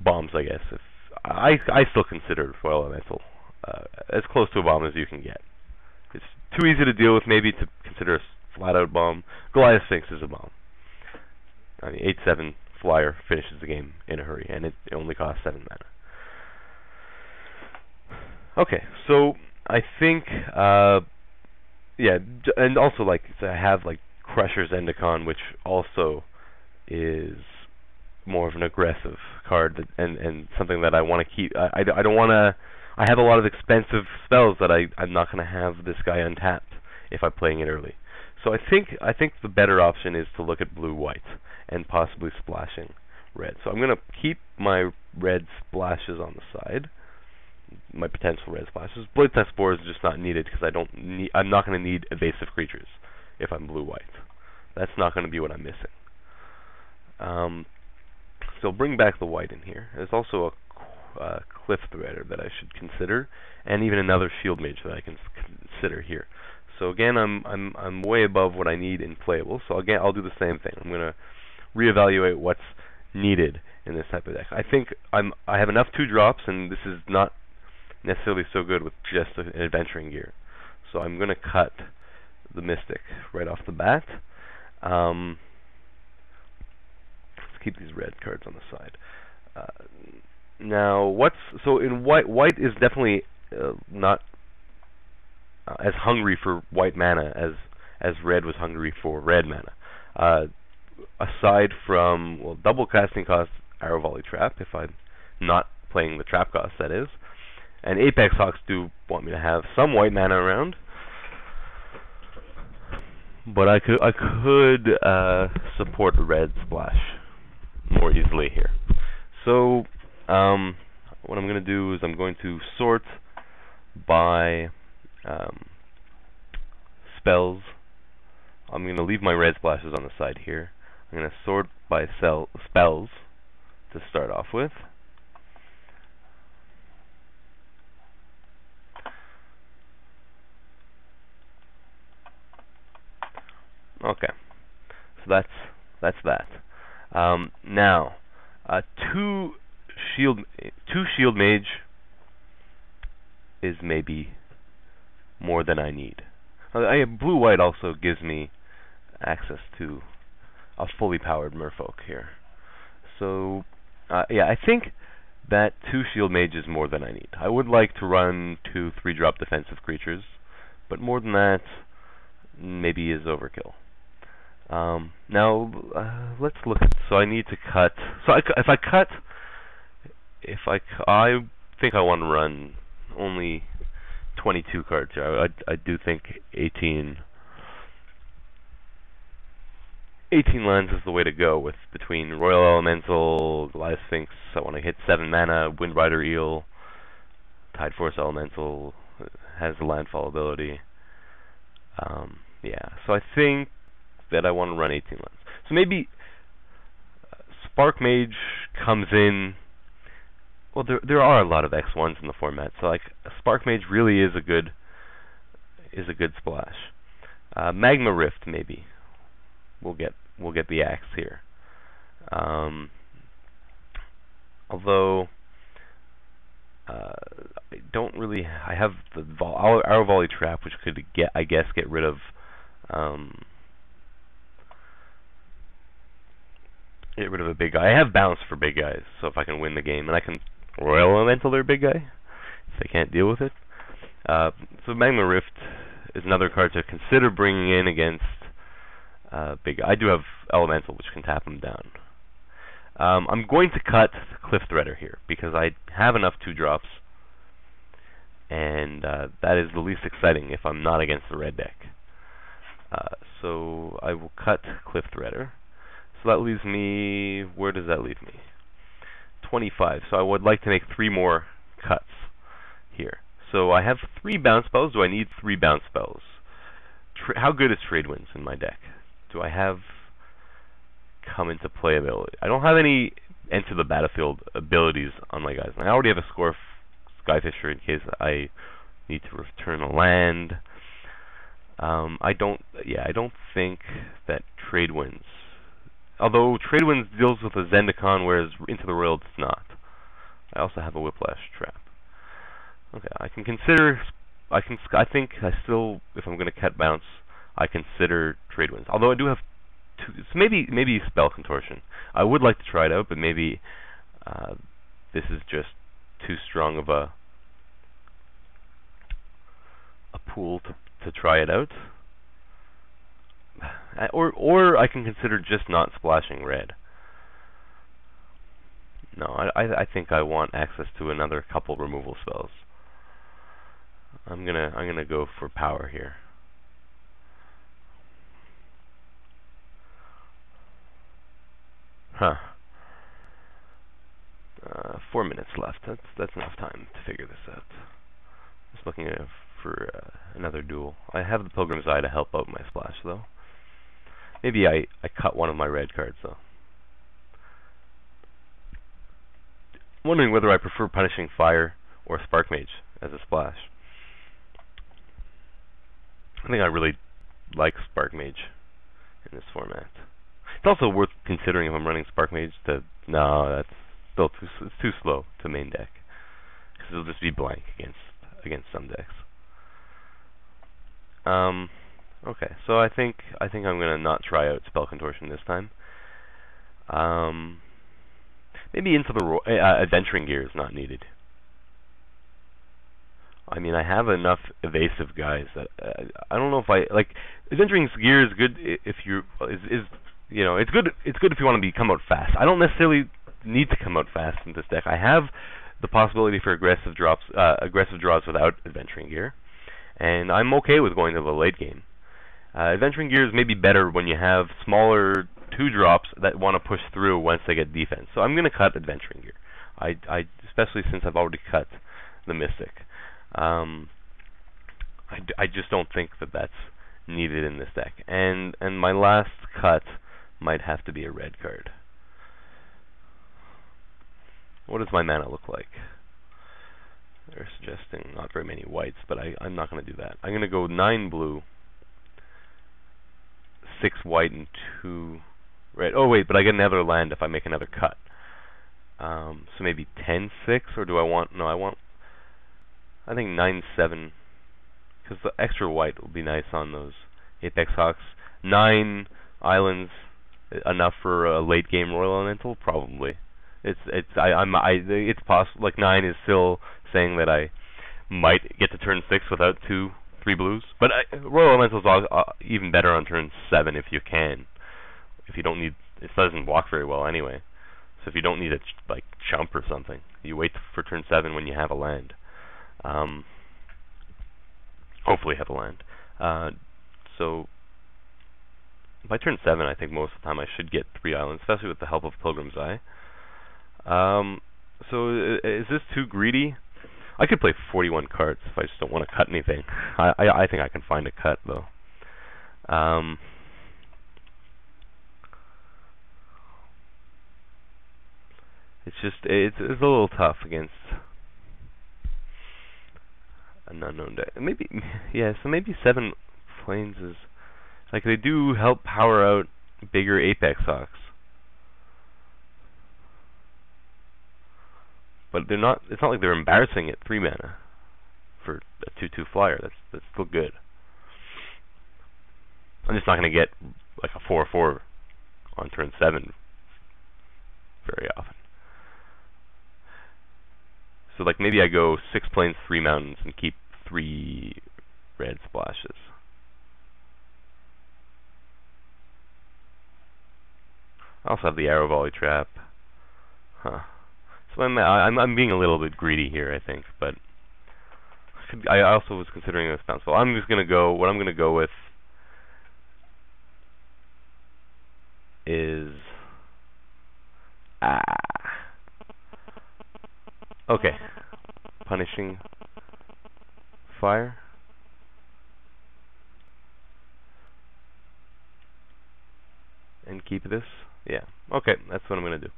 bombs, I guess. If I still consider foil elemental as close to a bomb as you can get. It's too easy to deal with, maybe, to consider a flat-out bomb. Goliath Sphinx is a bomb. I mean, 8/7 flyer finishes the game in a hurry, and it only costs 7 mana. Okay, so I think, yeah, and also, like, so I have, like, Crusher Zendikar, which also is more of an aggressive card, and something that I want to keep. I don't want to. I have a lot of expensive spells that I'm not going to have this guy untapped if I'm playing it early. So I think the better option is to look at blue-white and possibly splashing red. So I'm going to keep my red splashes on the side, my potential red splashes. Blade Test Spore is just not needed because I'm not going to need evasive creatures if I'm blue-white. That's not going to be what I'm missing. So bring back the white in here. There's also a Cliff Threader that I should consider, and even another Shield Mage that I can consider here. So again, I'm way above what I need in playable. So again, I'll do the same thing. I'm going to reevaluate what's needed in this type of deck. I think I have enough 2-drops, and this is not necessarily so good with just an adventuring gear. So I'm going to cut the Mystic right off the bat. Let's keep these red cards on the side. Now, so in white? White is definitely not as hungry for white mana as red was hungry for red mana. Aside from, well, double casting cost, Arrow Volley Trap, if I'm not playing the trap cost, that is. And Apex Hawks do want me to have some white mana around, but I could support a red splash more easily here. So what I'm going to do is I'm going to sort by spells. I'm going to leave my red splashes on the side here. I'm going to sort by spells to start off with. Okay, so that's that. Now, two shield mage is maybe more than I need. Blue-white also gives me access to a fully powered merfolk here. So, yeah, I think that 2 shield mage is more than I need. I would like to run 2 3-drop defensive creatures, but more than that maybe is overkill. Now, let's look at, so I need to cut, so I think I want to run only 22 cards here. I do think 18 lands is the way to go, with between Royal Elemental, Goliath Sphinx. I want to hit 7 mana, Windrider Eel, Tide Force Elemental has the landfall ability. Yeah, so I think that I want to run 18 lands. So maybe Spark Mage comes in. Well, there are a lot of X1s in the format, so like Spark Mage really is a good splash. Magma Rift maybe. We'll get the axe here. Although I don't really. I have the Arrow Volley Trap, which could I guess get rid of. Get rid of a big guy. I have bounce for big guys, so if I can win the game, and I can Royal Elemental their big guy if they can't deal with it. So Magma Rift is another card to consider bringing in against big guy. I do have Elemental, which can tap him down. I'm going to cut Cliff Threader here because I have enough 2-drops, and that is the least exciting if I'm not against the red deck. So I will cut Cliff Threader. So that leaves me, where does that leave me? 25. So I would like to make 3 more cuts here. So I have 3 bounce spells. Do I need 3 bounce spells? How good is Trade Winds in my deck? Do I have come into play ability? I don't have any enter the battlefield abilities on my guys. I already have a Score Skyfisher in case I need to return a land. I don't think that Trade Winds. Although Trade Winds deals with a Zendikar, whereas Into the World does not. I also have a whiplash trap. Okay, I can consider. I think I still, if I'm going to cut bounce, I consider trade winds. Although I do have two. So maybe spell contortion. I would like to try it out, but maybe this is just too strong of a pool to try it out. Or I can consider just not splashing red. No, I think I want access to another couple removal spells. I'm gonna go for power here. Huh. 4 minutes left. That's enough time to figure this out. Just looking for another duel. I have the Pilgrim's Eye to help out my splash though. Maybe I cut one of my red cards though. I'm wondering whether I prefer Punishing Fire or Spark Mage as a splash. I think I really like Spark Mage in this format. It's also worth considering if I'm running Spark Mage to... No, that's still it's too slow to main deck. Because it'll just be blank against some decks. Okay, so I think I'm gonna not try out Spell Contortion this time. Maybe into the Adventuring Gear is not needed. I mean, I have enough evasive guys that I don't know if I like. Adventuring Gear is good if you you know, it's good if you want to come out fast. I don't necessarily need to come out fast in this deck. I have the possibility for aggressive draws without Adventuring Gear, and I'm okay with going to the late game. Adventuring Gear is maybe better when you have smaller 2-drops that want to push through once they get defense. So I'm going to cut Adventuring Gear. I especially since I've already cut the Mystic. I just don't think that that's needed in this deck. And my last cut might have to be a red card. What does my mana look like? They're suggesting not very many whites, but I'm not going to do that. I'm going to go 9 blue, 6 white, and 2 red. Oh wait, but I get another land if I make another cut. So maybe 10-6, or do I want... No, I think 9-7, because the extra white will be nice on those Apex Hawks. 9 islands, enough for a late game Royal Elemental? Probably. It's possible. Like 9 is still saying that I might get to turn 6 without 2-3 blues. But Royal Elemental is even better on turn 7 if you can. If you don't need, it doesn't walk very well anyway. So if you don't need a like chump or something, you wait for turn 7 when you have a land. Hopefully have a land. So by turn 7, I think most of the time I should get 3 islands, especially with the help of Pilgrim's Eye. So is this too greedy? I could play 41 cards if I just don't want to cut anything. I think I can find a cut though. It's a little tough against an unknown deck. Maybe, yeah, so maybe 7 planes is... Like, they do help power out bigger Apex Hawks. But they're not... It's not like they're embarrassing at 3 mana for a 2/2 flyer. That's still good. I'm just not going to get, like, a 4/4 on turn 7 very often. So, like, maybe I go 6 plains, 3 mountains, and keep 3 red splashes. I also have the arrow volley trap. Huh. So I'm being a little bit greedy here, I think, but I also was considering this bounce ball. I'm just gonna go. What I'm gonna go with is okay. Punishing Fire. And keep this. Yeah. Okay, that's what I'm gonna do.